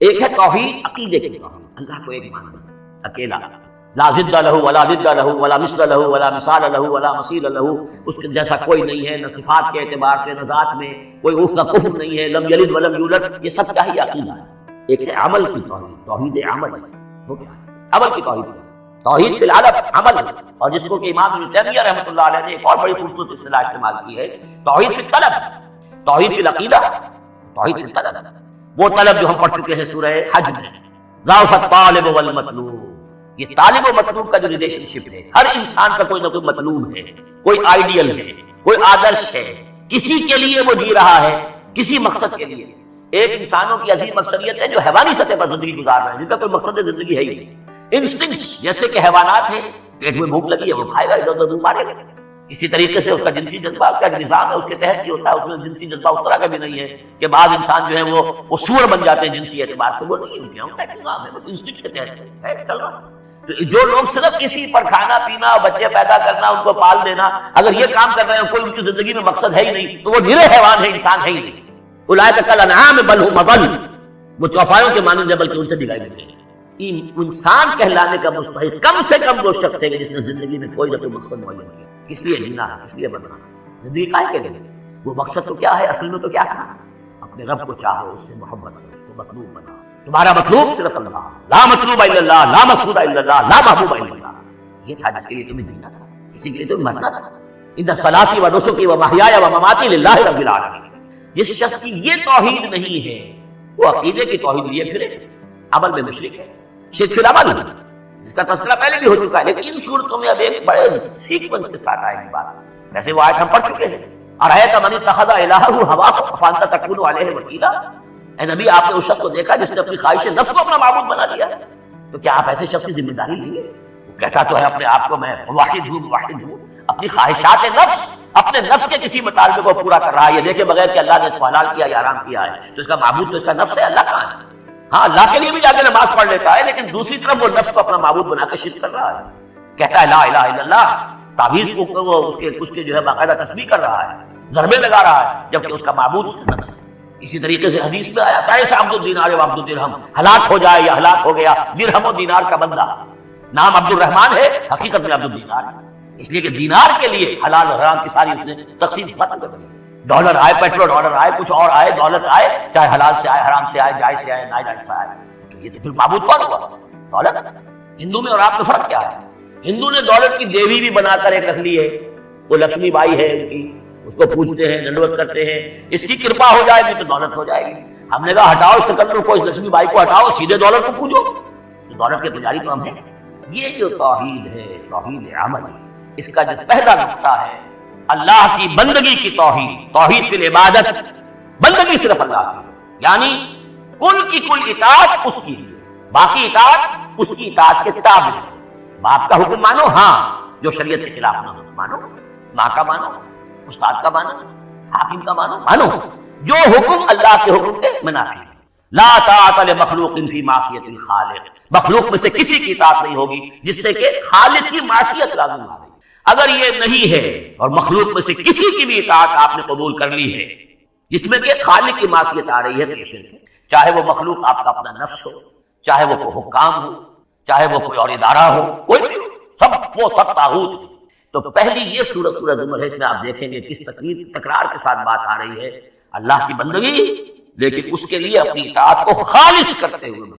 ایک ہے توحید عقیدے کی توحید، اللہ کو ایک ماننا اکیلا، لا ضد لہ ولا ضد لہ ولا مثل لہ ولا مثال لہ ولا مثیل لہ، اس کے جیسا کوئی نہیں ہے، نہ صفات کے اعتبار سے نہ ذات میں، کوئی اس کا کفر نہیں ہے، لم یلد ولم یولد، یہ سب کیا ہی عقیدہ ہے۔ ایک ہے عمل کی توحید، توحید عمل ہے، وہ کیا ہے؟ عمل کی توحید ہے، توحید فی العلم عمل، اور جس کو کہ امام ابن تیمیہ رحمۃ اللہ علیہ نے ایک اور بڑی خوبصورت اصطلاح استعمال کی ہے، توحید فی الطلب، توحید فی العقیدہ، توحید فی الطلب، وہ طلب جو ہم پڑھ چکے ہیں سورہ حج میں، ضعف الطالب والمطلوب، یہ طالب و مطلوب کا جو ریلیشن شپ ہے، ہر انسان کا کوئی نہ کوئی مطلوب ہے، کوئی آئیڈیل ہے، کوئی آدرش ہے، کسی کے لیے وہ جی رہا ہے، کسی مقصد کے لیے۔ ایک انسانوں کی عظیم اکثریت ہے جو حیوانی سطح پر زندگی گزار رہے ہیں، جن کا کوئی مقصد زندگی ہے ہی نہیں، انسٹنکٹس، جیسے کہ حیوانات ہیں، پیٹ میں بھوک لگی ہے وہ کھائے گا، ادھر ادھر مارے گا، اسی طریقے سے اس کا جنسی جذبہ، اس کا نظام ہے اس کے تحت کی ہوتا ہے، اس میں جنسی جذبہ اس طرح کا بھی نہیں ہے کہ بعض انسان جو ہے وہ سور بن جاتے ہیں جنسی اعتبار سے، وہ نہیں ہے، ان کا ایک نظام ہے، بس انسٹنکٹ کے تحت ہے چل رہا۔ تو جو لوگ صرف کسی پر کھانا پینا، بچے پیدا کرنا، ان کو پال دینا، اگر یہ کام کر رہے ہیں، کوئی ان کی زندگی میں مقصد ہے ہی نہیں، تو وہ نرے حیوان ہے، انسان ہے ہی نہیں۔ اولئک کالانعام بل هم اضل، وہ چوپایوں کے مانند ہے بلکہ ان سے دکھائی دیتے ہیں۔ انسان کہلانے کا مستحق کم سے کم وہ شخص ہے کہ جس نے زندگی میں کوئی نہ کوئی مقصد معین کیا، کس لیے جینا ہے، کس لیے بننا ہے، زندگی کائے کے لیے، وہ مقصد تو کیا ہے، اصل میں تو کیا تھا، اپنے رب کو چاہو، اس سے محبت کرو، اس کو مطلوب بناؤ، تمہارا مطلوب صرف اللہ، لا مطلوب الا اللہ، لا مقصود الا اللہ، لا محبوب الا اللہ، یہ تھا جس کے لیے تمہیں جینا تھا، اسی کے لیے تمہیں مرنا تھا۔ ان صلاتی و نسکی و محیایا و مماتی للہ رب العالمین، جس شخص کی یہ توحید نہیں ہے وہ عقیدے کی توحید لیے پھرے، عمل میں مشرک ہے، شرک فی العمل، جس کا تذکرہ پہلے بھی ہو چکا ہے، لیکن ان صورتوں میں اب ایک بڑے سیکوینس کے ساتھ آئے گی بات، ویسے وہ آیت ہم پڑھ چکے ہیں، ارأیت من اتخذ الہہ ہواہ افانت تکون علیہ وکیلا، اے نبی آپ نے اس شخص کو دیکھا جس نے اپنی خواہش نفس کو اپنا معبود بنا لیا، تو کیا آپ ایسے شخص کی ذمہ داری لیں گے؟ وہ کہتا تو ہے اپنے آپ کو میں واحد ہوں، اپنی خواہشات نفس، اپنے نفس کے کسی مطالبے کو پورا کر رہا ہے، یہ دیکھے بغیر کہ اللہ نے اس کو حلال کیا یا حرام کیا ہے، تو اس کا معبود تو اس کا نفس ہے، اللہ کہاں ہے؟ ہاں اللہ کے لیے بھی جا کے نماز پڑھ لیتا ہے، لیکن دوسری طرف وہ نفس کو اپنا معبود بنا کے شرک کر رہا ہے، کہتا ہے لا الہ الا اللہ، تعویذ کو وہ اس کے جو ہے باقاعدہ تسبیح کر رہا ہے، ضربے لگا رہا ہے، جبکہ اس کا معبود اس کا نفس ہے۔ اسی طریقے سے حدیث میں آیا کیسا عبد الدینار و عبد الدرہم، ہلاک ہو جائے یا ہلاک ہو گیا درہم و دینار کا بندہ، نام عبد الرحمن ہے، حقیقت میں عبد الدینار ہے، اس لیے کہ دینار کے لیے حلال اور حرام کی ساری اس نے تقسیم ختم کر دی۔ ڈالر آئے، پیٹرو ڈالر آئے، کچھ اور آئے، دولت آئے، چاہے حلال سے آئے، حرام سے آئے، جائز سے آئے، ناجائز سے آئے، تو یہ تو پھر معبود کون ہوا؟ دولت۔ ہندو میں اور آپ میں فرق کیا ہے؟ ہندو نے دولت کی دیوی بھی بنا کر ایک رکھ لی ہے، وہ لکشمی بائی ہے ان کی، اس کو پوجتے ہیں، دنڈوت کرتے ہیں، اس کی کرپا ہو جائے گی تو دولت ہو جائے گی۔ ہم نے کہا ہٹاؤ اس تکلف کو، اس لکشمی بائی کو ہٹاؤ، سیدھے دولت کو پوجو، تو دولت کے پجاری تو ہم ہیں۔ یہ جو توحید ہے، توحید عمل، اس کا جو پہلا نقطہ ہے اللہ کی بندگی کی توحید، توحید فی العبادت، بندگی صرف اللہ کی، یعنی کل کی کل اطاعت اس کی، باقی اطاعت اس کی اطاعت کے تابع۔ باپ کا حکم مانو، ہاں، جو شریعت کے خلاف نہ ہو مانو، ماں کا مانو، استاد کا مانو، حاکم کا مانو، جو حکم اللہ کے حکم کے منافی ہے۔ لا طاعت لمخلوق فی معصیت الخالق، مخلوق میں سے کسی کی اطاعت نہیں ہوگی جس سے کہ خالق کی معصیت لازم آ رہی۔ اگر یہ نہیں ہے اور مخلوق میں سے کسی کی بھی اطاعت آپ نے قبول کر لی ہے جس میں کہ خالق کی معصیت آ رہی ہے، تو یہ شرک ہے، چاہے وہ مخلوق آپ کا اپنا نفس ہو، چاہے وہ کوئی حکام ہو، چاہے وہ کوئی اور ادارہ ہو، کوئی بھی ہو، سب طاغوت۔ تو پہلی یہ سورۃ زمر ہے، اس میں آپ دیکھیں گے کس تکرار کے ساتھ بات آ رہی ہے، اللہ کی بندگی، لیکن اس کے لیے اپنی اطاعت کو خالص کرتے ہوئے۔